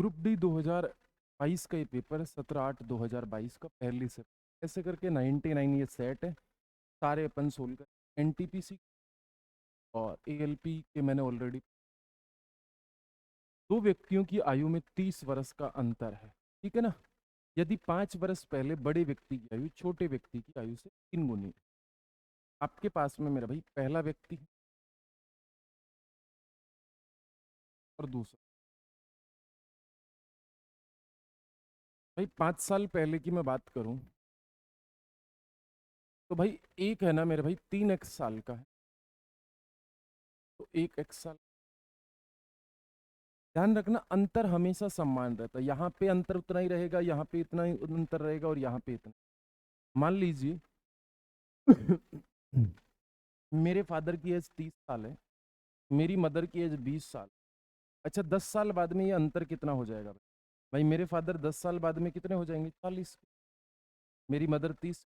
Group D 2022 का ये paper है, 17/8/2022 का पहली से ऐसे करके 99 ये सेट है। सारे अपन सोल्व कर। एनटीपीसी और एएलपी के मैंने ऑलरेडी। दो व्यक्तियों की आयु में 30 वर्ष का अंतर है, ठीक है ना। यदि 5 वर्ष पहले बड़े व्यक्ति की आयु छोटे व्यक्ति की आयु से 3 गुनी है। आपके पास में मेरा भाई पहला व्यक्ति है और दूसरा। भाई 5 साल पहले की मैं बात करूं तो भाई एक है ना मेरे भाई 3x साल का है, तो 1x साल। ध्यान रखना अंतर हमेशा समान रहता है। यहाँ पे अंतर उतना ही रहेगा, यहाँ पे इतना ही अंतर रहेगा और यहाँ पे इतना। मान लीजिए मेरे फादर की एज 30 साल है, मेरी मदर की एज 20 साल। अच्छा 10 साल बाद में ये अंतर कितना हो जाएगा भाई? भाई मेरे फादर 10 साल बाद में कितने हो जाएंगे? 40। मेरी मदर 30।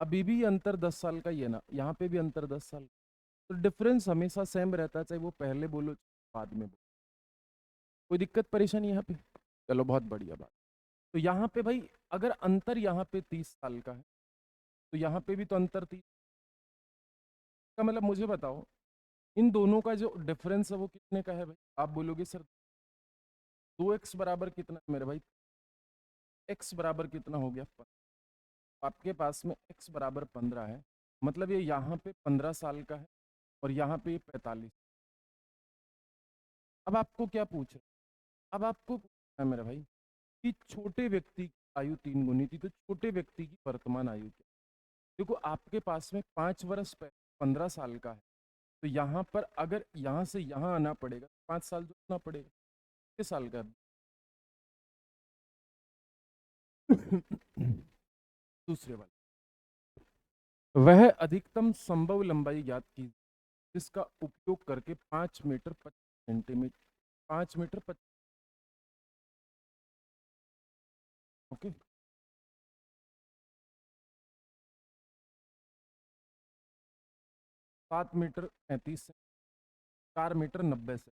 अभी भी ये अंतर 10 साल का ही है ना, यहाँ पे भी अंतर 10 साल। तो डिफरेंस हमेशा सेम रहता है, चाहे वो पहले बोलो बाद में बोलो। कोई दिक्कत परेशानी यहाँ पे? चलो बहुत बढ़िया बात। तो यहाँ पे भाई अगर अंतर यहाँ पे 30 साल का है तो यहाँ पे भी तो अंतर 30 का। मतलब मुझे बताओ इन दोनों का जो डिफरेंस है वो कितने का है भाई? आप बोलोगे सर 2x बराबर कितना है मेरे भाई? x बराबर कितना हो गया? आपके पास में x बराबर 15 है, मतलब ये यहाँ पे 15 साल का है और यहाँ पे 45। अब आपको क्या पूछ रहे? अब आपको पूछना है मेरे भाई कि छोटे व्यक्ति की आयु 3 गुनी थी, तो छोटे व्यक्ति की वर्तमान आयु क्या? देखो आपके पास में 5 वर्ष पहले 15 साल का है, तो यहाँ पर अगर यहाँ से यहाँ आना पड़ेगा 5 साल जोड़ना पड़ेगा। कितने साल का है? दूसरे वाले। वह अधिकतम संभव लंबाई ज्ञात की जिसका उपयोग करके 5 metre 25 centimetre 5 metre 25। Okay 7 metre 35 से 4 मीटर 90 से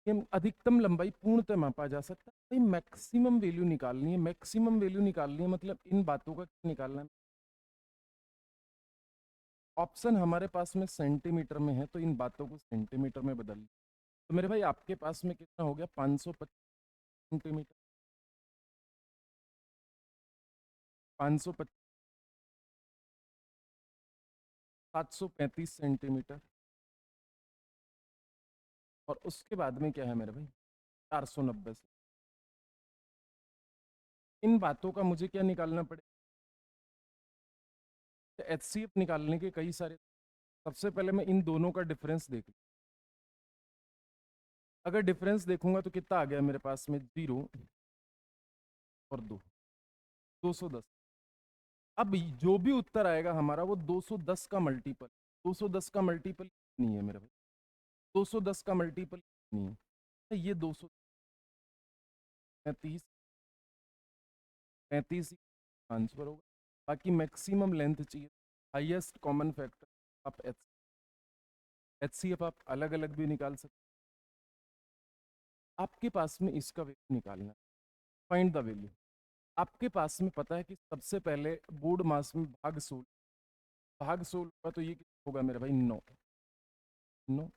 ये अधिकतम लंबाई पूर्णतः मापा जा सकता है। भाई मैक्सिमम वैल्यू निकालनी है, मैक्सिमम वैल्यू निकालनी है, मतलब इन बातों का क्या निकालना है? ऑप्शन हमारे पास में सेंटीमीटर में है, तो इन बातों को सेंटीमीटर में बदल। तो मेरे भाई आपके पास में कितना हो गया? 525 सेंटीमीटर। 525 735 सेंटीमीटर। और उसके बाद में क्या है मेरे भाई? 490 से। इन बातों का मुझे क्या निकालना पड़ेगा? HCF निकालने के कई सारे। सबसे पहले मैं इन दोनों का डिफरेंस देख लूं। अगर डिफरेंस देखूंगा तो कितना आ गया मेरे पास में? 0 और 2, 210। अब जो भी उत्तर आएगा हमारा वो 210 का मल्टीपल। 210 का मल्टीपल नहीं है मेरे भाई, 210 का मल्टीपल नहीं है। तो ये 235 35 आंसर होगा। बाकी मैक्सिमम लेंथ चाहिए, हाईएस्ट कॉमन फैक्टर। आप HCF आप अलग अलग भी निकाल सकते। आपके पास में इसका वैल्यू निकालना है। Find the value. आपके पास में पता है कि सबसे पहले बोर्ड मास में भाग 16 होगा, तो ये कितना होगा मेरे भाई? 9। 9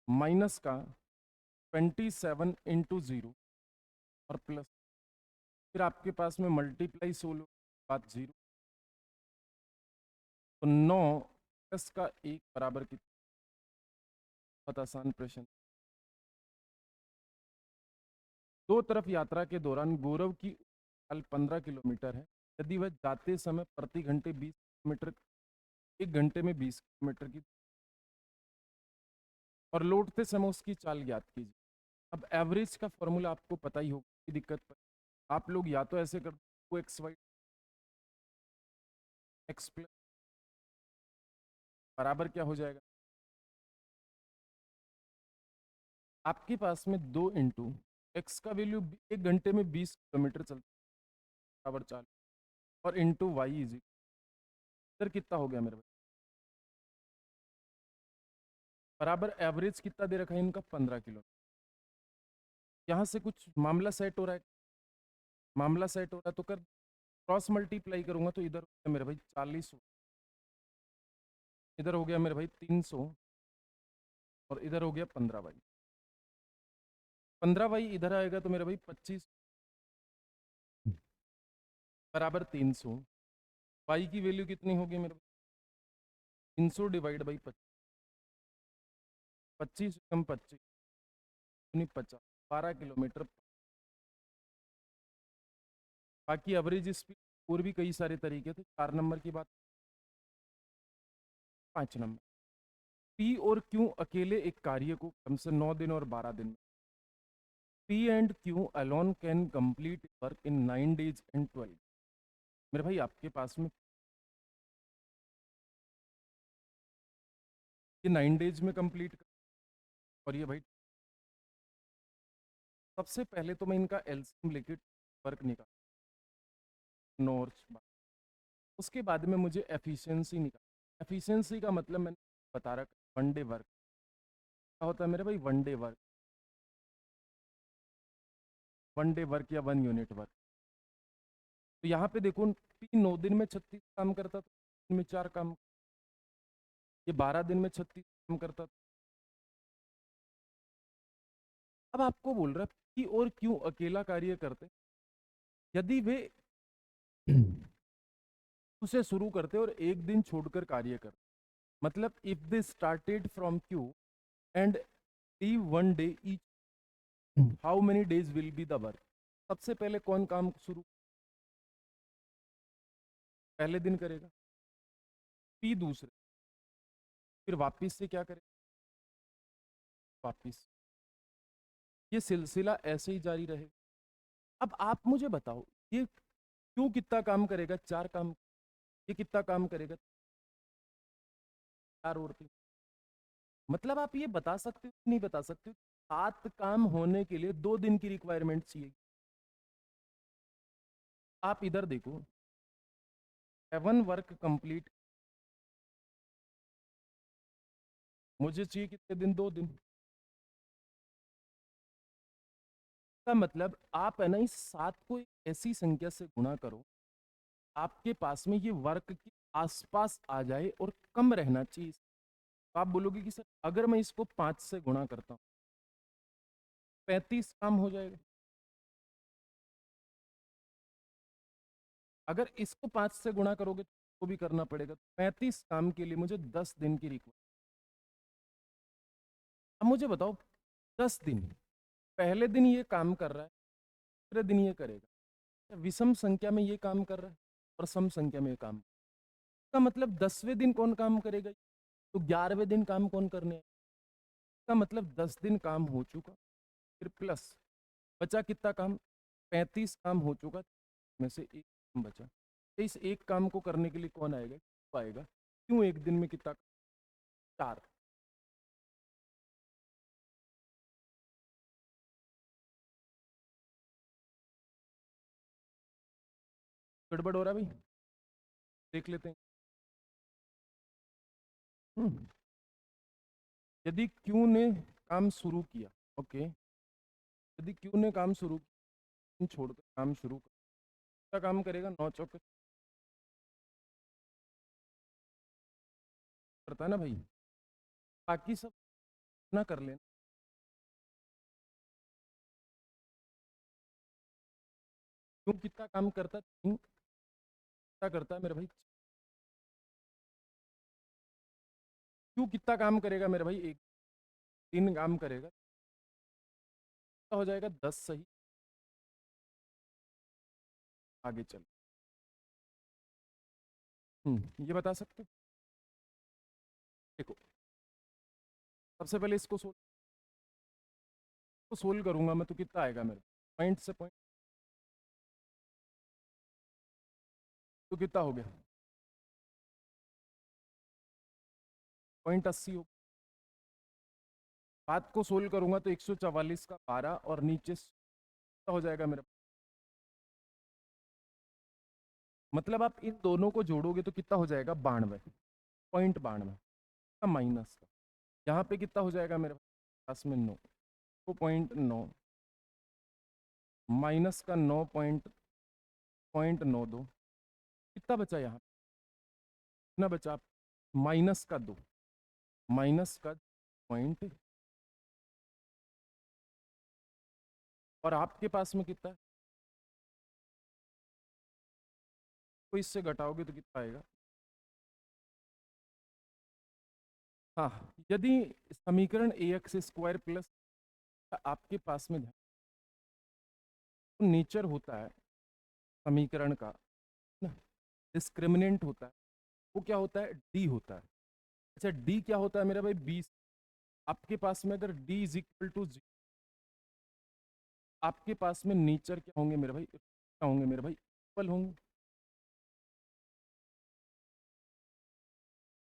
माइनस का 27 इंटू 0 और प्लस, फिर आपके पास में मल्टीप्लाई 16 बात 0। तो 9 प्लस का 1 बराबर कितना? बहुत आसान प्रश्न। दो तरफ यात्रा के दौरान गौरव की चाल 15 किलोमीटर है। यदि वह जाते समय प्रति घंटे 20 किलोमीटर, 1 घंटे में 20 किलोमीटर की, और लौटते समय उसकी चाल ज्ञात कीजिए। अब एवरेज का फॉर्मूला आपको पता ही होगा, कोई दिक्कत पर आप लोग या तो ऐसे कर दो एक्स वाई एक्स प्लस बराबर क्या हो जाएगा? आपके पास में 2 इंटू एक्स का वैल्यू 1 घंटे में 20 किलोमीटर चलता है बराबर 40, और इंटू वाई इज, सर कितना हो गया मेरे भाई? बराबर एवरेज कितना दे रखा है इनका 15 किलो। यहाँ से कुछ मामला सेट हो रहा है, मामला सेट हो रहा है तो कर क्रॉस मल्टीप्लाई करूंगा तो इधर हो गया मेरे भाई 40, इधर हो गया मेरे भाई 300 और इधर हो गया 15 भाई। 15 भाई इधर आएगा तो मेरा भाई 25 बराबर 300। पाई की वैल्यू कितनी होगी मेरे भाई? 300 डिवाइड बाई 25, 25 कम 25 50, 12 किलोमीटर। बाकी एवरेज स्पीड और भी कई सारे तरीके थे। 4 नंबर की बात, 5 नंबर, पी और क्यू अकेले एक कार्य को कम से 9 दिन और 12 दिन में, P and Q alone can complete work in 9 days and 12। मेरे भाई आपके पास में ये 9 days में कंप्लीट कर, और ये भाई सबसे पहले तो मैं इनका एलसीएम लेके वर्क निकाल, नॉर्थ, उसके बाद में मुझे एफिशिएंसी निकाल। एफिशिएंसी का मतलब मैंने बता रखा, 1 day वर्क क्या होता है मेरे भाई, 1 day वर्क, 1 day वर्क या 1 यूनिट वर्क। तो यहाँ पे देखो, 9 दिन में 36 काम करता था, दिन में 4 काम, ये 12 दिन में 36 काम करता था। अब आपको बोल रहा है कि और क्यों अकेला कार्य करते, यदि वे उसे शुरू करते और एक दिन छोड़कर कार्य करते, मतलब if they started from Q and leave 1 day each, how many days will be the work. सबसे पहले कौन काम शुरू पहले दिन करेगा, पी दूसरे, फिर वापिस से क्या करेगा, वापिस, ये सिलसिला ऐसे ही जारी रहेगा। अब आप मुझे बताओ, ये क्यों कितना काम करेगा, 4 काम, ये कितना काम करेगा, 4 और 3, मतलब आप ये बता सकते हो नहीं बता सकते हो, 7 काम होने के लिए 2 दिन की रिक्वायरमेंट चाहिए। आप इधर देखो, 7 वर्क कंप्लीट मुझे चाहिए कितने दिन, 2 दिन का मतलब आप है ना इस 7 को एक ऐसी संख्या से गुणा करो आपके पास में ये वर्क के आसपास आ जाए और कम रहना चाहिए। तो आप बोलोगे कि सर अगर मैं इसको 5 से गुणा करता हूँ 35 काम हो जाएगा, अगर इसको 5 से गुणा करोगे तो भी करना पड़ेगा, 35 काम के लिए मुझे 10 दिन की रिक्वायरमेंट। अब मुझे बताओ 10 दिन, पहले दिन ये काम कर रहा है, दूसरे दिन ये करेगा, विषम संख्या में ये काम कर रहा है और सम संख्या में ये काम, इसका मतलब 10वें दिन कौन काम करेगा, तो 11वें दिन काम कौन करने है, इसका मतलब 10 दिन काम हो चुका, फिर प्लस बचा कितना काम, 35 काम हो चुका, में से एक काम बचा। तो इस एक काम को करने के लिए कौन आएगा, क्यों आएगा, क्यों एक दिन में कितना, 4। गड़बड़ हो रहा है भाई, देख लेते हैं। यदि क्यू ने काम शुरू किया, ओके, यदि क्यू ने काम शुरू किया, छोड़कर काम शुरू कर, कितना काम करेगा, 9 चौके करता है ना भाई, बाकी सब ना कर लेना। क्यों कितना काम करता है, 3 कितना करता है मेरे भाई, क्यों कितना काम करेगा मेरे भाई, एक 3 काम करेगा, तो हो जाएगा 10 सही। आगे चल, ये बता सकते हो? देखो सबसे पहले इसको सोल्व करूंगा मैं तो कितना आएगा मेरे, पॉइंट से पॉइंट तो कितना हो गया, .80 हो। बात को सोल्व करूंगा तो 144 का 12 और नीचे कितना हो जाएगा मेरा, मतलब आप इन दोनों को जोड़ोगे तो कितना हो जाएगा, 92, .92 का माइनस का। यहाँ पे कितना हो जाएगा मेरे पास में 9, 2.9 माइनस का 9.92 कितना बचा यहाँ, कितना बचा, माइनस का 2, माइनस का पॉइंट, और आपके पास में कितना है, तो इससे घटाओगे तो कितना आएगा। हाँ, यदि समीकरण ax स्क्वायर प्लस आपके पास में तो नेचर होता है समीकरण का ना, डिस्क्रिमिनेंट होता है, वो क्या होता है, डी होता है। अच्छा, डी क्या होता है मेरा भाई, 20। आपके पास में अगर डी इज इक्वल टू 0, आपके पास में नेचर क्या होंगे मेरे भाई, क्या होंगे मेरे भाई, इक्वल होंगे,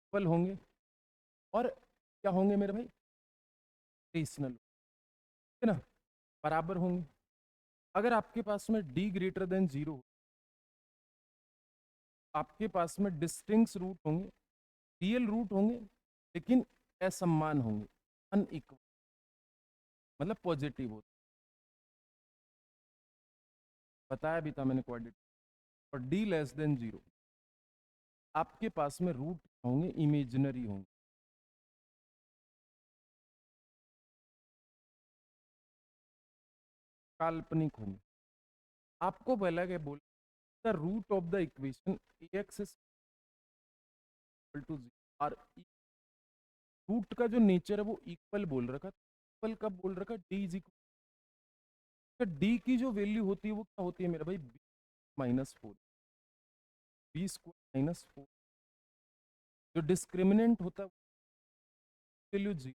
इक्वल होंगे, और क्या होंगे मेरे भाई, रेशनल, है ना, बराबर होंगे। अगर आपके पास में डी ग्रेटर देन 0, आपके पास में डिस्टिंक्ट रूट होंगे, रियल रूट होंगे, लेकिन असमान होंगे, अनइक्वल, मतलब पॉजिटिव होता, बताया भी था मैंने क्वाड्रेटिक। और डी लेस देन 0, आपके पास में रूट होंगे, इमेजिनरी होंगे, काल्पनिक होंगे। आपको पहला क्या बोल, the root of the equation ax is equal to 0, और रूट का जो नेचर है वो इक्वल बोल रखा, इक्वल कब बोल रखा, डी इज इक्वल, डी की जो वैल्यू होती है वो क्या होती है मेरा भाई, -4, बी स्क्वायर -4, जो डिस्क्रिमिनेंट होता है वैल्यू 0,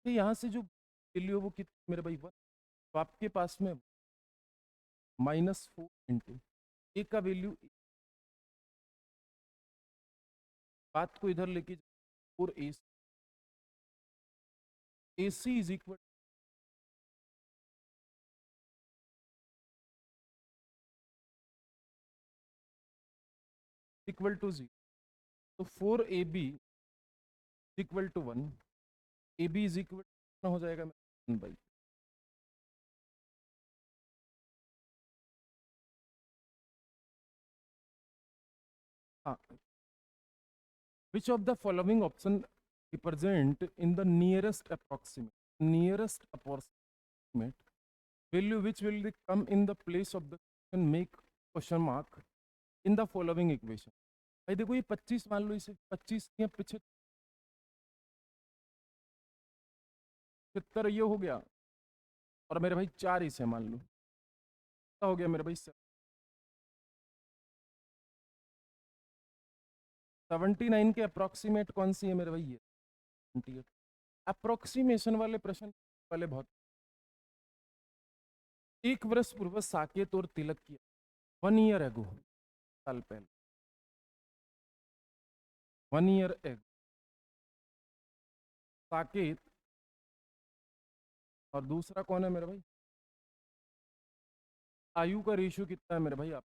तो यहाँ से जो वैल्यू है वो कितनी मेरे भाई 1, तो आपके पास में -4 इंटू ए का वैल्यू, बात को इधर लेके, और A C is equal to 0, तो 4ab equal to 1, A B is equal to जाएगा 1/, हाँ, which of the following option represent in the nearest approximate value which will come in the place of the question, make question mark in the following equation। भाई देखो ये 25 मान लो, इसे 25 या 75 ये हो गया, और मेरे भाई 4 इसे मान लो, क्या हो गया मेरे भाई, 79 के अप्रोक्सीमेट कौन सी है मेरे भाई, ये 78। अप्रोक्सीमेशन वाले प्रश्न वाले बहुत, एक वर्ष पूर्व साकेत और तिलक किया, 1 ईयर एगो, साल पहले, 1 ईयर एगो, साकेत, और दूसरा कौन है मेरे भाई, आयु का रेशियो कितना है मेरे भाई, आप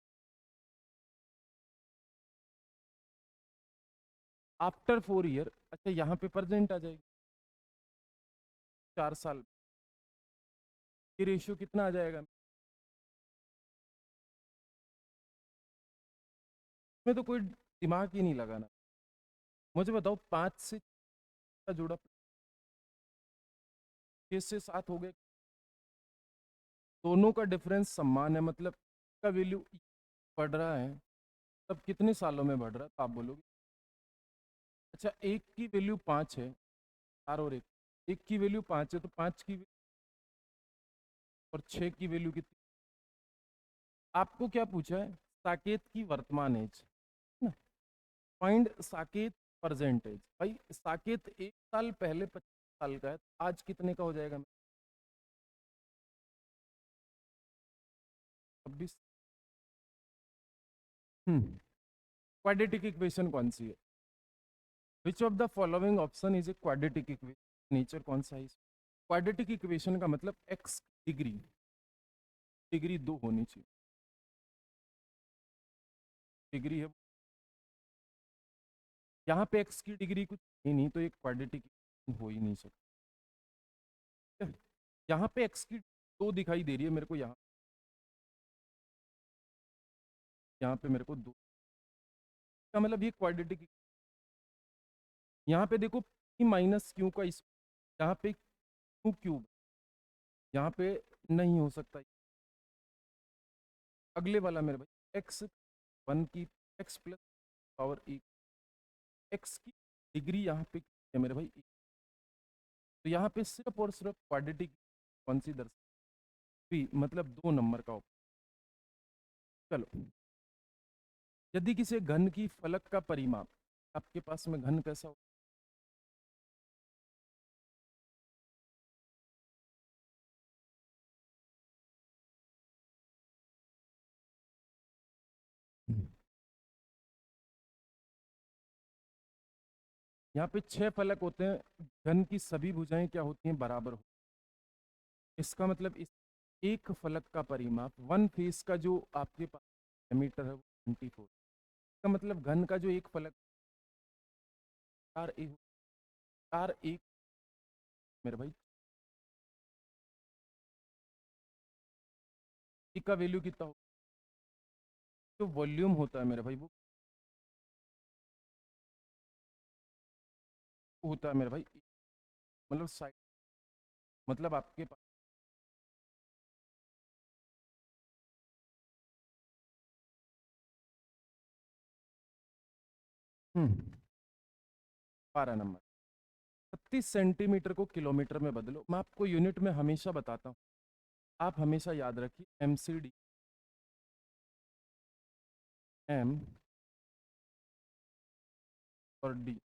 आफ्टर 4 ईयर, अच्छा यहाँ पे प्रेजेंट आ जाएगी, 4 साल, ये रेशियो कितना आ जाएगा, इसमें तो कोई दिमाग ही नहीं लगाना, मुझे बताओ 5 से का जोड़ा 6 से 7 हो गए, दोनों का डिफरेंस समान है, मतलब का वैल्यू बढ़ रहा है, तब कितने सालों में बढ़ रहा है, तो आप बोलोगे, अच्छा एक की वैल्यू 5 है, 4 और एक की वैल्यू 5 है, तो 5 की और 6 की वैल्यू कितनी, आपको क्या पूछा है, साकेत की वर्तमान एज ना, फाइंड साकेत प्रेजेंट एज, भाई साकेत 1 साल पहले 25 साल का है, तो आज कितने का हो जाएगा, 26। क्वाड्रेटिक इक्वेशन कौन सी है, which of the following option is a quadratic equation, nature कौन सा है, क्वाड्रेटिक इक्वेशन का मतलब एक्स डिग्री, डिग्री 2 होनी चाहिए, डिग्री है, यहाँ पे एक्स की डिग्री कुछ ही नहीं, तो एक क्वाड्रेटिक हो ही नहीं सकता। ठीक है? यहाँ पे x की 2 दिखाई दे रही है मेरे को, यहाँ पे मेरे को 2 का मतलब ये क्वाड्रेटिक। यहाँ पे देखो p माइनस क्यू का इस, यहाँ पे क्यू क्यूब, यहाँ पे नहीं हो सकता। अगले वाला मेरे भाई x 1 की x plus power e, x की डिग्री यहाँ पे है मेरे भाई e। तो यहाँ पे सिर्फ और सिर्फ क्वाड्रेटिक कौन सी दर्शाती, मतलब 2 नंबर का ऑप्शन। चलो, यदि किसी घन की फलक का परिमाप, आपके पास में घन कैसा हो, यहाँ पे 6 फलक होते हैं, घन की सभी भुजाएं क्या होती हैं, बराबर हो। इसका मतलब इस एक फलक का परिमाप, वन फेस का जो आपके पास मीटर है वो 24। इसका मतलब घन का जो एक फलक 4 मेरे भाई, E का वैल्यू कितना हो, जो वॉल्यूम होता है मेरे भाई वो होता है मेरे भाई, मतलब साइड, मतलब आपके पास हम्म 12 नंबर। 36 सेंटीमीटर को किलोमीटर में बदलो। मैं आपको यूनिट में हमेशा बताता हूँ, आप हमेशा याद रखिए MCD, M और D,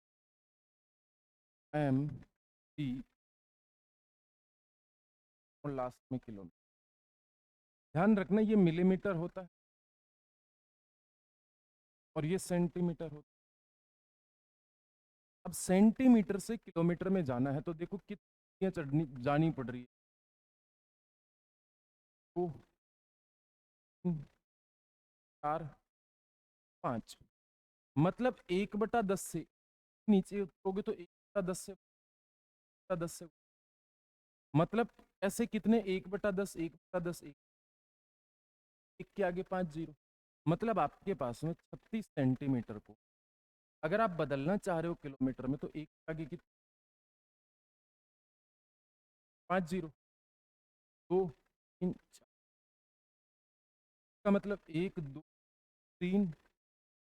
MD और लास्ट में किलोमीटर। ध्यान रखना ये मिलीमीटर होता है और ये सेंटीमीटर होता है। अब सेंटीमीटर से किलोमीटर में जाना है तो देखो कितनी चढ़नी जानी पड़ रही है, 2 3 4 5, मतलब 1/10 से नीचे उतरोगे तो 1/10 से मतलब ऐसे कितने, 1/10 1/10 एक के आगे 5 जीरो, मतलब आपके पास में 36 सेंटीमीटर को अगर आप बदलना चाह रहे हो किलोमीटर में तो एक के आगे की 5 जीरो, 2 3 4 का मतलब 1 2 3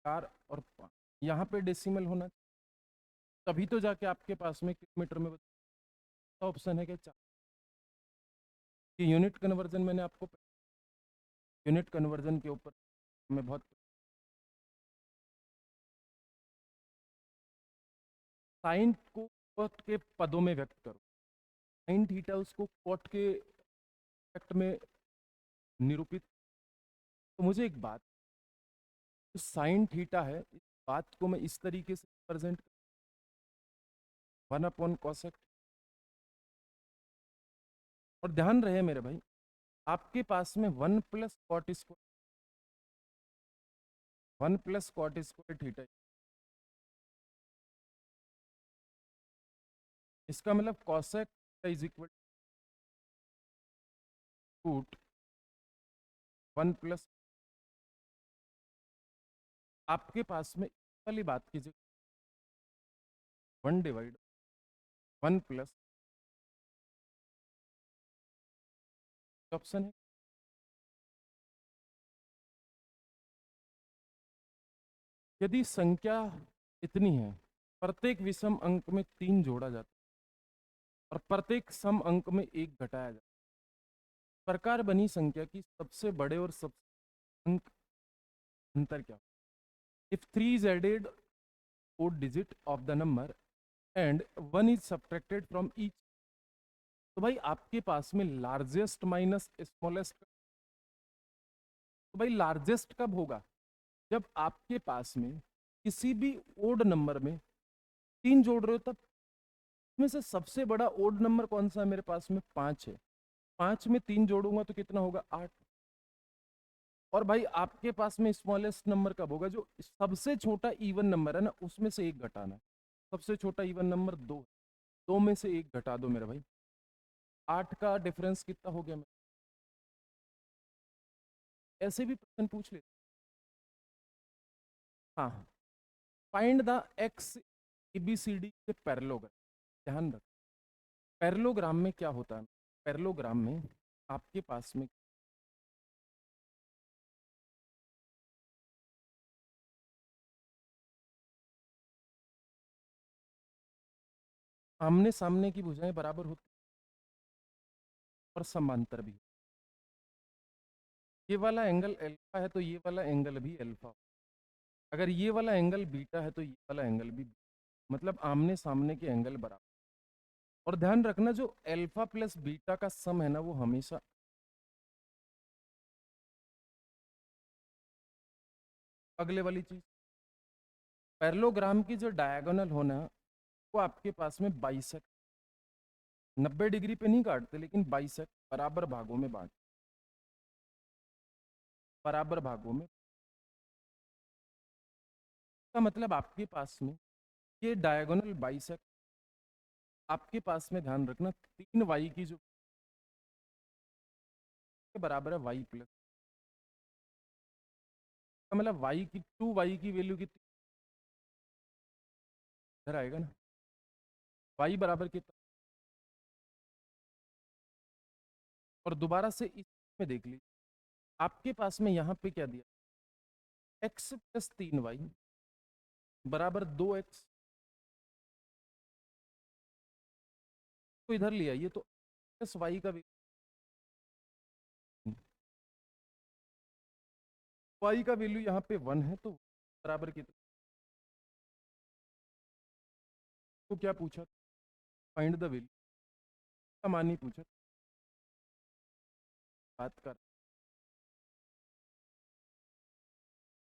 4 और 5, यहाँ पे डेसिमल होना, तभी तो जाके आपके पास में किलोमीटर में ऑप्शन है क्या 4। यूनिट कन्वर्जन मैंने आपको यूनिट कन्वर्जन के ऊपर मैं बहुत, साइन को कॉट के पदों में व्यक्त करो, साइन थीटा उसको कॉट के फैक्ट में निरूपित। तो मुझे एक बात, जो साइन थीटा है इस बात को मैं इस तरीके से प्रेजेंट 1/cosec। और ध्यान रहे मेरे भाई, आपके पास में 1 + cot स्क्वायर थीटा, इसका मतलब cosec इज इक्वल रूट 1+, आपके पास में वाली बात कीजिए 1/1 प्लस ऑप्शन है। यदि संख्या इतनी है, प्रत्येक विषम अंक में 3 जोड़ा जाता है और प्रत्येक सम अंक में 1 घटाया जाता है, प्रकार बनी संख्या की सबसे बड़े और सबसे अंक अंतर क्या, if 3 is added fourth digit of the number and 1 is subtracted from each, तो भाई आपके पास में लार्जेस्ट माइनस स्मॉलेस्ट, तो भाई लार्जेस्ट कब होगा, जब आपके पास में किसी भी ओड नंबर में 3 जोड़ रहे हो, तब में से सबसे बड़ा ओड नंबर कौन सा है मेरे पास में, 5 है। 5 में 3 जोड़ूंगा तो कितना होगा, 8। और भाई आपके पास में स्मॉलेस्ट नंबर कब होगा, जो सबसे छोटा इवन नंबर है ना उसमें से 1 घटाना है। सबसे छोटा इवन नंबर 2, 2 में से 1 घटा दो मेरे भाई, 8 का डिफरेंस कितना हो गया मेरा? ऐसे भी प्रश्न पूछ लेते। हाँ, फाइंड द एक्स ABCD के पैरेललोग्राम। ध्यान रख, पैरेललोग्राम में क्या होता है? पैरेललोग्राम में आपके पास में आमने सामने की भुजाएं बराबर होती और समांतर भी। ये वाला एंगल अल्फा है तो ये वाला एंगल भी अल्फा। अगर ये वाला एंगल बीटा है तो ये वाला एंगल भी, मतलब आमने सामने के एंगल बराबर। और ध्यान रखना, जो अल्फा प्लस बीटा का सम है ना, वो हमेशा अगले वाली चीज, पैरेललोग्राम की जो डायगोनल होना वो आपके पास में बाइसेक्ट, 90 डिग्री पे नहीं काटते लेकिन बाइसेक्ट, बराबर भागों में बांट, बराबर भागों में। का मतलब आपके पास में ये डायगोनल बाइसेक्ट, आपके पास में ध्यान रखना 3y की जो के बराबर है y प्लस, मतलब y की 2y की वैल्यू कितनी इधर आएगा ना, y बराबर कितना। और दोबारा से इसमें देख लीजिए, आपके पास में यहाँ पे क्या दिया, x प्लस 3y बराबर 2x, तो इधर ले आइए तो प्लस y का y का वैल्यू यहाँ पे 1 है तो बराबर कितना। तो क्या पूछा, फाइंड द वैल्यू का मान ही पूछा, बात कर।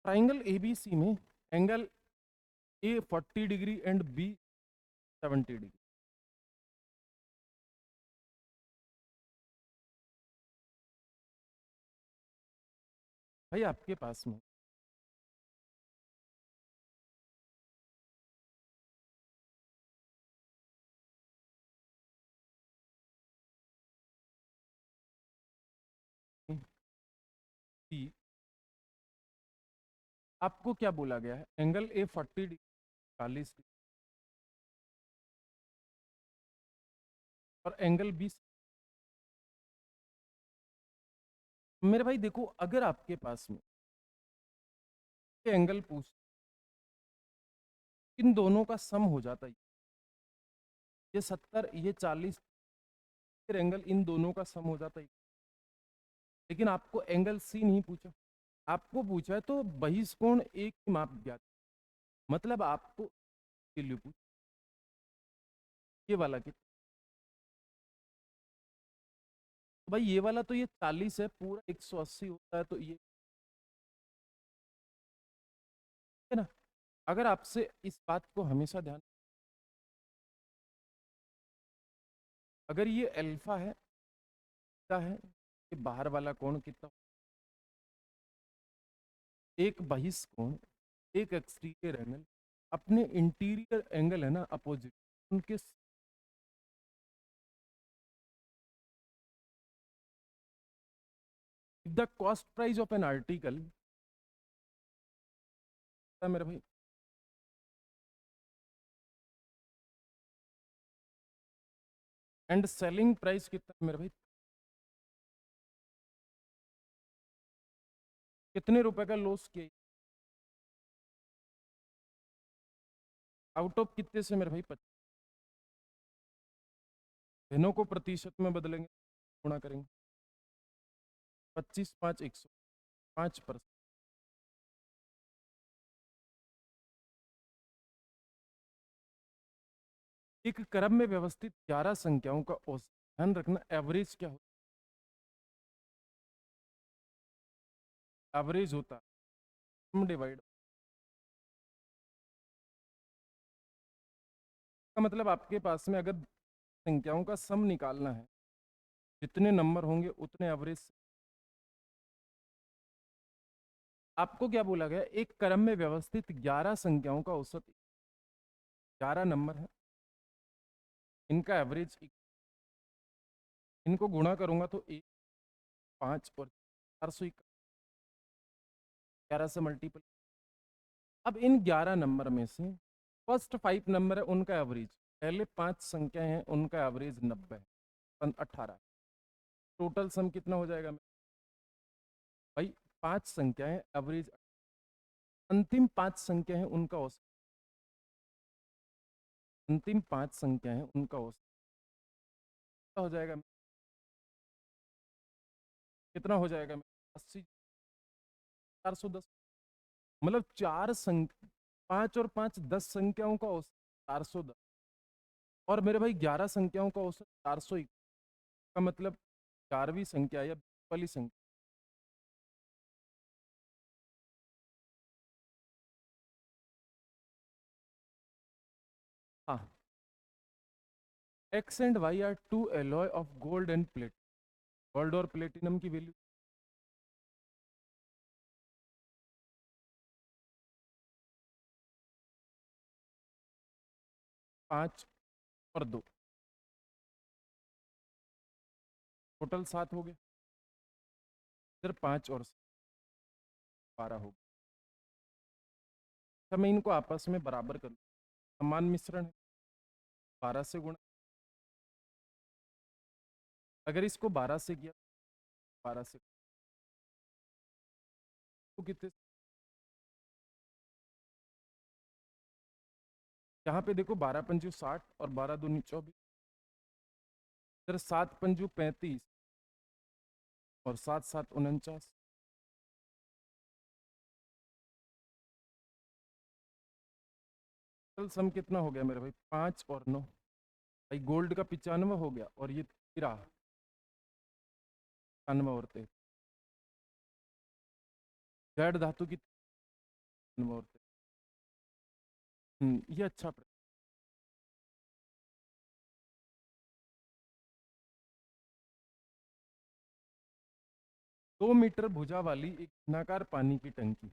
ट्राइंगल ABC में angle A 40 degree and B 70 degree. भाई आपके पास में C, आपको क्या बोला गया है, एंगल A 40 डिग्री 40 डिग्री और एंगल B। मेरे भाई देखो, अगर आपके पास में ये एंगल पूछ, इन दोनों का सम हो जाता है, ये 70 ये 40, फिर एंगल इन दोनों का सम हो जाता है। लेकिन आपको एंगल C नहीं पूछा, आपको पूछा है तो बहिष्कोण एक ही माप ज्ञात, मतलब आपको वैल्यू पूछ, ये वाला कितना। तो भाई ये वाला तो ये 40 है, पूरा 180 होता है तो ये है ना। अगर आपसे इस बात को हमेशा ध्यान, अगर ये अल्फा है, क्या है, ये बाहर वाला कोण कितना, एक बहिष्कोण, एक एक्सटीरियर एंगल, अपने इंटीरियर एंगल है ना अपोजिट, उनके the cost price of an article मेरे भाई, एंड सेलिंग प्राइस कितना है मेरे भाई, कितने रुपए का लॉस किया, आउट ऑफ कितने से मेरे भाई, 25। धनों को प्रतिशत में बदलेंगे, गुणा करेंगे, 25 5 105%। एक क्रम में व्यवस्थित 11 संख्याओं का औसत, ध्यान रखना एवरेज क्या होता है, एवरेज होता है डिवाइड का, मतलब आपके पास में अगर संख्याओं का सम निकालना है, जितने नंबर होंगे उतने एवरेज। आपको क्या बोला गया, एक क्रम में व्यवस्थित 11 संख्याओं का औसत, 11 नंबर है, इनका एवरेज, इनको गुणा करूंगा तो 1, 5 और 411 से मल्टीपल। अब इन 11 नंबर में से फर्स्ट 5 नंबर है उनका एवरेज, पहले 5 संख्याएं हैं उनका एवरेज 90 है, 18। टोटल सम कितना हो जाएगा भाई? 5 संख्याएं एवरेज, अंतिम 5 संख्या है उनका औसत, अंतिम 5 संख्या है उनका औसत कितना हो जाएगा? कितना हो जाएगा? 80, 410। मतलब 5 और 5 10 संख्याओं का औसत 410, और मेरे भाई 11 संख्याओं का औसत 421 का मतलब 11वीं संख्या या 20 वाली संख्या। हाँ, X and Y are two alloy of gold and plate, gold और प्लेटिनम की वैल्यू 5 और 2, टोटल 7 हो गए। इधर 5 और 12 हो गए। अच्छा, मैं इनको आपस में बराबर करूँ, समान मिश्रण है, 12 से गुणा, अगर इसको 12 से किया, 12 से तो कितने, यहाँ पे देखो 12 पंजू 60 और 12 दूनी 24, इधर 7 पंजू 35 और 7 7 49। टोटल सम कितना हो गया मेरे भाई? 5 और 9, भाई गोल्ड का 95 हो गया, और ये 13, 95 और 13, जड़ धातु की 93 और 13। ये अच्छा प्रश्न। 2 मीटर भुजा वाली एक घनाकार पानी की टंकी,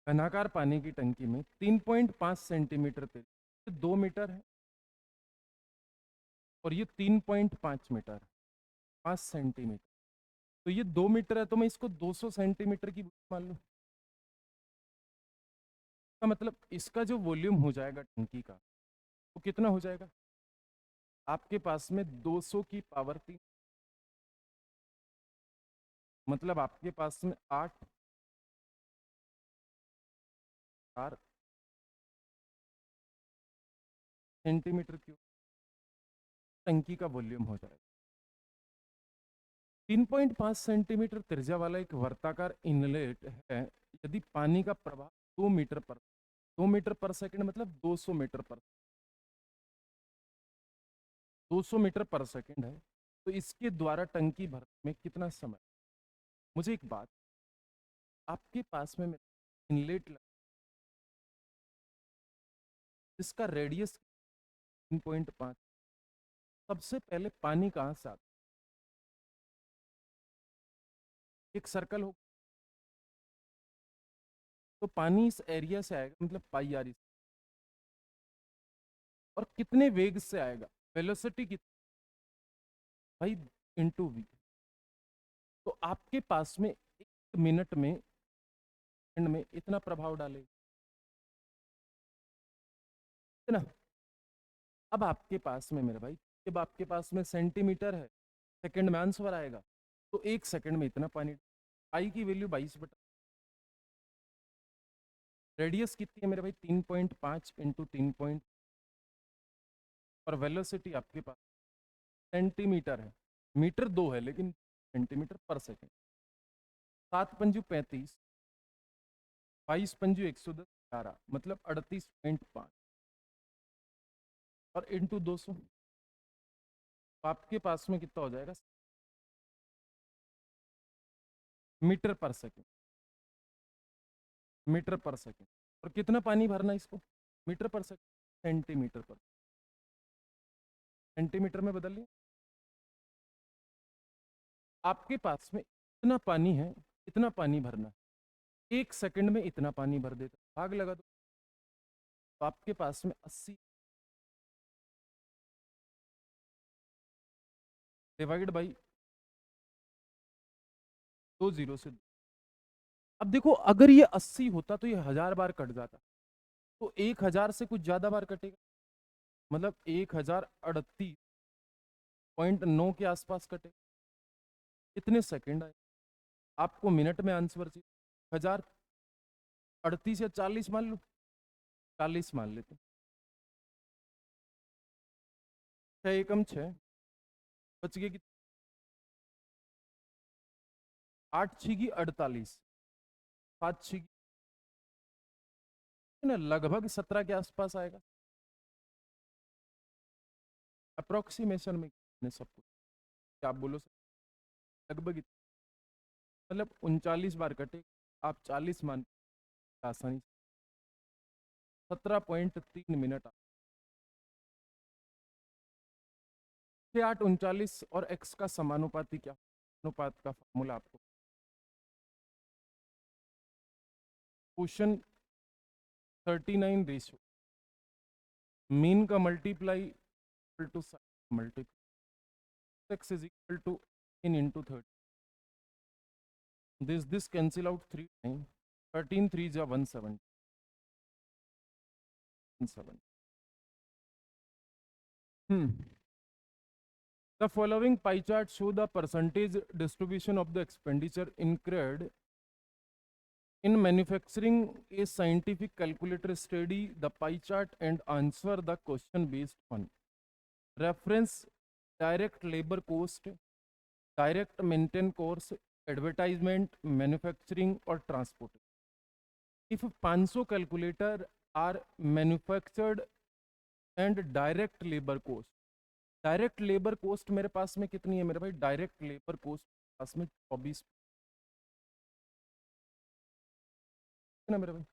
घनाकार पानी की टंकी में 3.5 सेंटीमीटर तेल, 2 मीटर है, और ये 3.5 मीटर है, 5 सेंटीमीटर, तो ये 2 मीटर है, तो मैं इसको 200 सेंटीमीटर की मान लूँ। इसका मतलब इसका जो वॉल्यूम हो जाएगा टंकी का, वो कितना हो जाएगा? आपके पास में 200 की पावर 3, मतलब आपके पास में 8 4 सेंटीमीटर क्यूब टंकी का वॉल्यूम हो जाएगा। 3.5 सेंटीमीटर त्रिज्या वाला एक वर्ताकार इनलेट है, यदि पानी का प्रवाह 2 मीटर पर सेकंड, मतलब 200 मीटर पर, 200 मीटर पर सेकंड है, तो इसके द्वारा टंकी भरने में कितना समय? मुझे एक बात, आपके पास में इनलेट जिसका रेडियस 3.5, सबसे पहले पानी कहाँ से आता है? एक सर्कल हो, तो पानी इस एरिया से आएगा, मतलब पाई आर, और कितने वेग से आएगा? वेलोसिटी कितनी भाई? Into V. तो आपके पास में 1 मिनट में, सेकंड में इतना प्रभाव डालेगा, इतना। अब आपके पास में मेरे भाई, जब आपके पास में सेंटीमीटर है, सेकंड में आंसर आएगा, तो 1 सेकंड में इतना पानी। आई की वैल्यू 22 बटा, रेडियस कितनी है मेरे भाई? 3.5 इंटू 3 और वेलोसिटी आपके पास सेंटीमीटर है, मीटर 2 है लेकिन सेंटीमीटर पर सेकंड। 7 पंजू 35, 22 पंजू 110, 11, मतलब 38.5, और इंटू 200, तो आपके पास में कितना हो जाएगा? मीटर पर सेकंड, मीटर पर सेकंड। और कितना पानी भरना है इसको? मीटर पर सेकंड, सेंटीमीटर पर। सेंटीमीटर में बदल लिया। आपके पास में इतना पानी है, इतना पानी भरना है, 1 सेकंड में इतना पानी भर देता, भाग लगा दो। तो आपके पास में 80 डिवाइड बाई 2 जीरो से। अब देखो अगर ये 80 होता तो ये 1000 बार कट जाता, तो 1000 से कुछ ज्यादा बार कटेगा, मतलब 1038.9 के आसपास कटे। इतने सेकंड आए, आपको मिनट में आंसर चाहिए। 1038 या 40 मान लो, 40 मान लेते। 6 एकम 6, बच गए कि 8 छिगी 48, 7 छिगी ना, लगभग 17 के आसपास आएगा अप्रोक्सीमेशन में सब कुछ। क्या आप बोलो लगभग मतलब 39 बार कटे, आप 40 मान आसानी से 17.3 मिनट। 8 39 और x का समानुपाती क्या, अनुपात का फॉर्मूला आपको क्वेश्चन 39 रेशियो, मीन का multiply equal to multiply, x is equal to in into 30, this cancel out 3 time, 13 3 जा 170, 170। The following pie chart show the percentage distribution of the expenditure incurred in manufacturing a scientific calculator. Study the pie chart and answer the question based on reference, direct labor cost, direct maintenance cost, advertisement, manufacturing or transport. If 500 calculator are manufactured and direct labor cost, direct labour cost मेरे पास में कितनी है मेरे भाई, direct labour cost पास में 24 ना मेरे भाई,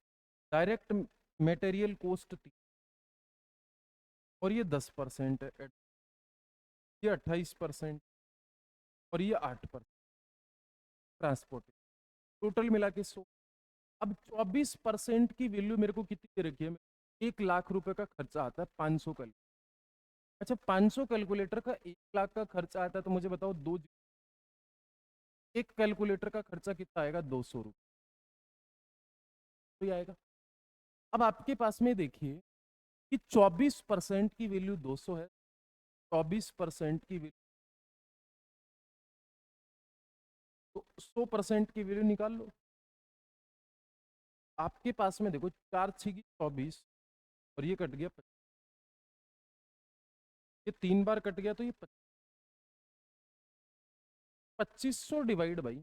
डायरेक्ट मटेरियल कोस्ट 3 और ये 10% है, ये 28% और ये 8% ट्रांसपोर्ट, टोटल मिला के 100। अब 24% की वैल्यू मेरे को कितनी दे रखी है, 1 लाख रुपए का खर्चा आता है 500 का। अच्छा 500 कैलकुलेटर का 1 लाख का खर्चा आता है, तो मुझे बताओ एक कैलकुलेटर का खर्चा कितना आएगा, 200 रुपये तो आएगा। अब आपके पास में देखिए कि 24% की वैल्यू 200 है, 24% की वैल्यू, तो 100% की वैल्यू निकाल लो। आपके पास में देखो 4 छिगी 24 और ये कट गया 25, ये 3 बार कट गया, तो ये 2500 डिवाइड बाई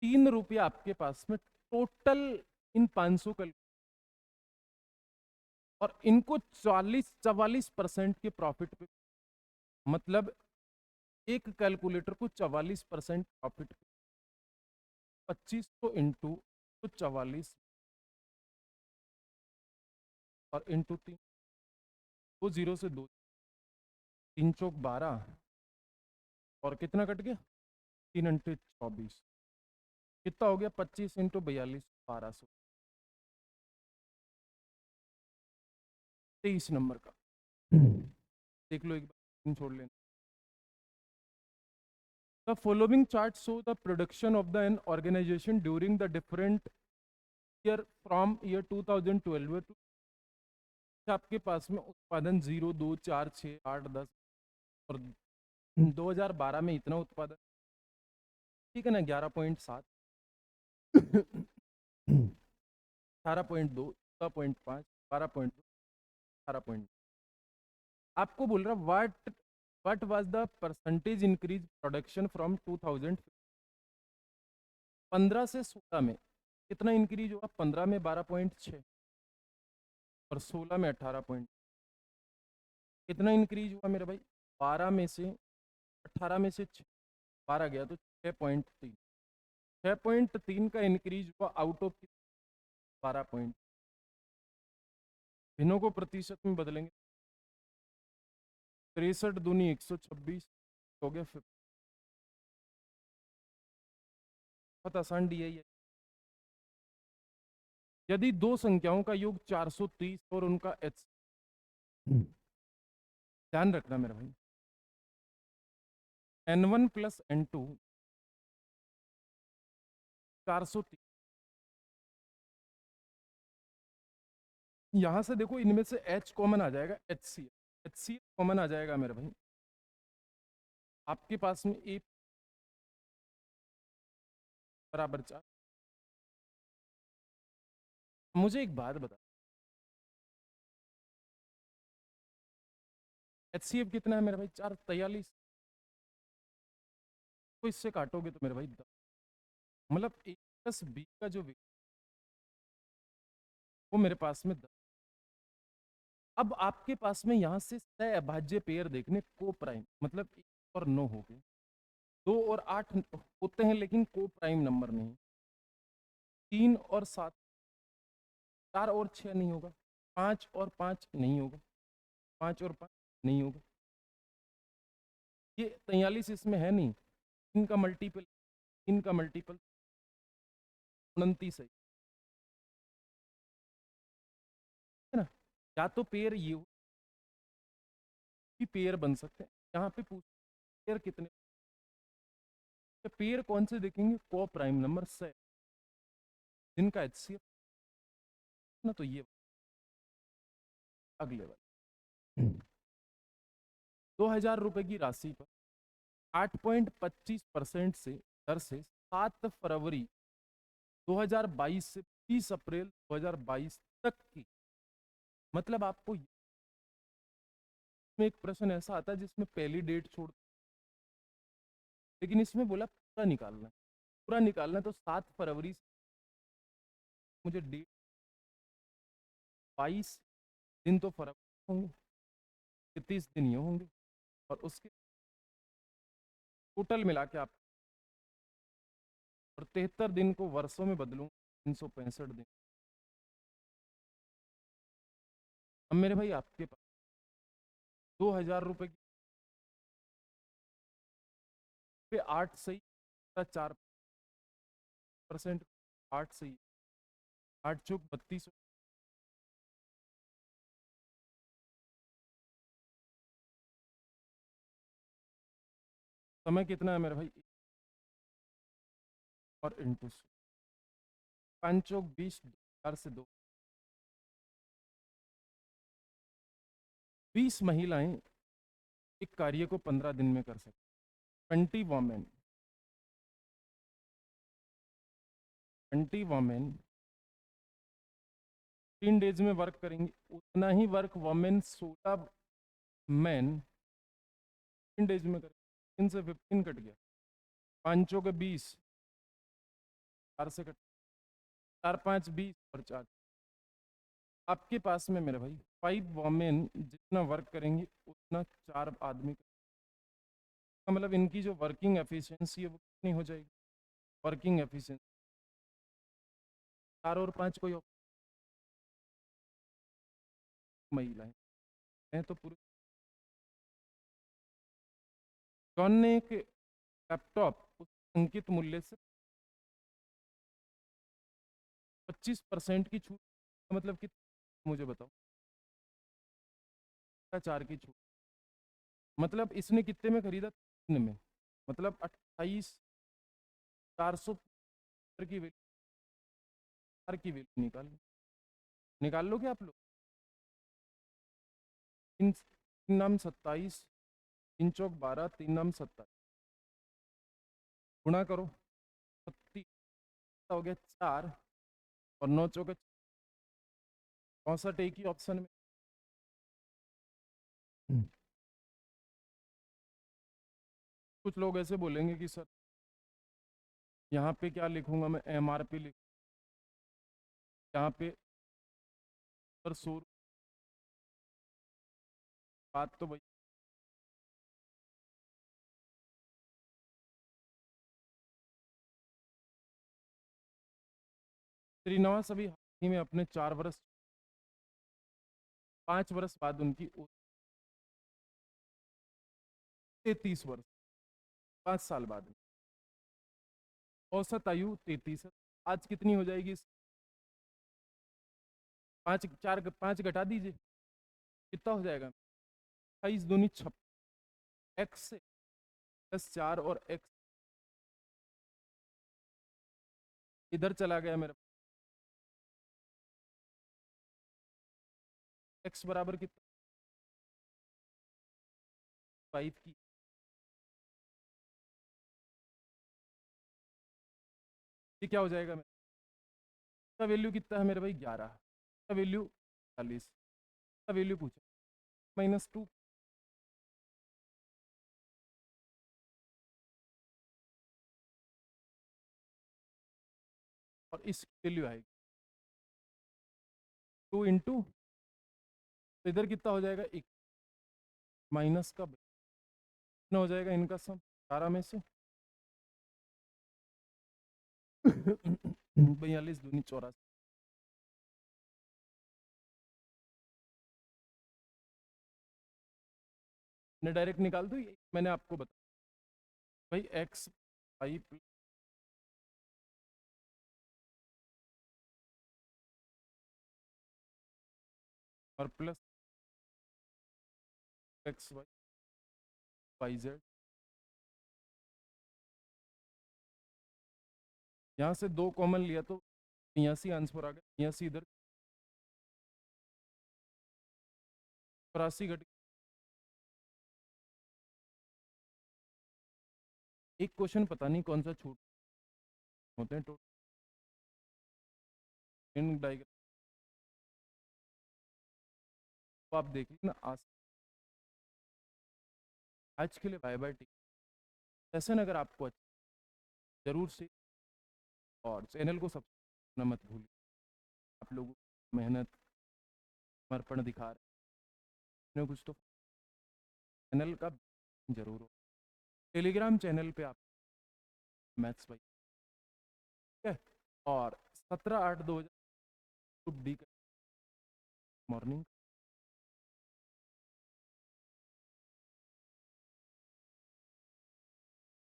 3 रुपया आपके पास में टोटल इन 500 का, और इनको 44% के प्रॉफिट पे, मतलब एक कैलकुलेटर को 44% प्रॉफिट पे, 2500 इंटू तो 44 और इंटू 3, 2 जीरो से 2, 3 चौक 12 और कितना कट गया, 3 अंटे 24, कितना हो गया 25 इंटू 42, 1200, 23 नंबर का। देख लो एक बार छोड़ लेना। The following chart show the production of an organization during the different year from year 2012 to, आपके पास में उत्पादन 0 2 4 6 8 10 और 2012 में इतना उत्पादन, ठीक है ना, 11.7, 18.2, 14.5, 12.2, 18. आपको बोल रहा what was the percentage increase production from 2000, 15 से 16 में कितना इंक्रीज हुआ, 15 में 12.6 और 16 में 18. कितना इंक्रीज हुआ मेरे भाई, 12 में से 18 में से 12 गया तो 6.3, 6.3 का इंक्रीज हुआ आउट ऑफ 12 पॉइंट। भिन्नों को प्रतिशत में बदलेंगे, 63 दूनी 126 हो गया 50। बहुत आसान डी है। यदि दो संख्याओं का योग 430 और उनका एच, ध्यान रखना मेरा भाई, n1 प्लस n2 430, यहां से देखो इनमें से h कॉमन आ जाएगा, HCl कॉमन आ जाएगा मेरे भाई। आपके पास में a बराबर 4। मुझे एक बात बता, HCl कितना है मेरे भाई? 4 43, तो इससे काटोगे तो मेरे भाई 10, मतलब a प्लस b का जो वो मेरे पास में 10। अब आपके पास में यहाँ से सह अभाज्य पेयर देखने, को प्राइम, मतलब 1 और 9 हो गए, 2 और 8 होते हैं लेकिन को प्राइम नंबर नहीं, 3 और 7, 4 और 6 नहीं होगा, 5 और 5 नहीं होगा, 5 और 5 नहीं होगा, ये 43 इसमें है नहीं, इनका मल्टीपल, इनका मल्टीपल 29 है ना। या तो पेयर ये हो कि पेयर बन सकते हैं, यहाँ पे पूछ पेयर कितने, तो पेयर कौन से देखेंगे? को प्राइम नंबर से जिनका HCF ना, तो ये अगले वाले 2000 रुपए की राशि पर 8.25% से दर से 7 फरवरी 2022 से 30 अप्रैल 2022 तक की, मतलब आपको में एक प्रश्न ऐसा आता है जिसमें पहली डेट छोड़, लेकिन इसमें बोला पूरा निकालना है, पूरा निकालना है, तो 7 फरवरी से मुझे डेट 22 दिन तो फरवरी होंगे, 30 दिन ये होंगे, और उसके टोटल मिला के आप, और 73 दिन को वर्षों में बदलूं, 365 दिन। अब मेरे भाई आपके पास 2000 रुपए पे 8 सही 4%, 8 सही, 8 चौक 32, समय कितना है मेरे भाई? और इंटू 5 चौक 20, 4 से 2, 20 महिलाएं एक कार्य को 15 दिन में कर सकते, 20 वोमेन, 20 वोमेन 3 डेज में वर्क करेंगी, उतना ही वर्क वोमेन 16 मैन 3 डेज में करेंगे, 3 से 15 कट गया, 5 के 20, 4 से कट, 4 5 20 और 4, आपके पास में मेरे भाई 5 वोमेन जितना वर्क करेंगी उतना 4 आदमी का, मतलब इनकी जो वर्किंग एफिशिएंसी है वो कितनी हो जाएगी? वर्किंग एफिशिएंसी 4 और 5 कोई महिलाएं हैं तो पूरे। जॉन ने एक लैपटॉप उस अंकित मूल्य से 25% की छूट, मतलब कि मुझे बताओ, 4 की छूट, मतलब इसने कितने में खरीदा? 3 में, मतलब 28,400 की वैल्यू, की वैल्यू निकाल लो, निकाल लो क्या आप लोग? 3 नाम 27, 3 चौक 12, 3 नाम 27, गुणा करो 30 हो गया 4, और 9 चौके 64, एक ही ऑप्शन में। कुछ लोग ऐसे बोलेंगे कि सर यहाँ पे क्या लिखूंगा मैं, MRP लिख, यहाँ पे पर 100, बात तो भाई श्रीनिवास अभी हाल ही में अपने 4 वर्ष, 5 वर्ष बाद उनकी 33 वर्ष, 5 साल बाद में। औसत आयु 33 है। आज कितनी हो जाएगी? 5 घटा दीजिए, कितना हो जाएगा? 28 दूनी 26, एक्स से प्लस 4 और एक्स इधर चला गया मेरा। एक्स बराबर कितना? 5 की ये क्या हो जाएगा मेरा? का वैल्यू कितना है मेरे भाई? 11 का वैल्यू 40 का वैल्यू पूछा -2 और इस वैल्यू आएगी 2 इंटू, तो इधर कितना हो जाएगा? 1 माइनस का कितना हो जाएगा इनका सम 12 में से 42 दूनी 84। ने डायरेक्ट निकाल दो, ये मैंने आपको बताया भाई। एक्स वाई और plus X Y Y Z, यहाँ से 2 कॉमन लिया तो 82 आंसर आ गया। 82 इधर 84 घट। एक क्वेश्चन पता नहीं कौन सा छूट होते हैं टोटल डायग्राम, तो आप देख लीजिए ना। आज के लिए बाय बाय। टेक सेशन अगर आपको अच्छा, जरूर से, और चैनल को सब्सक्राइब मत भूलिए। आप लोगों की मेहनत समर्पण दिखा रहे हैं कुछ, तो चैनल का जरूर हो। टेलीग्राम चैनल पे आप मैथ्स भाई, ठीक है। और 17/8/2000 डी मॉर्निंग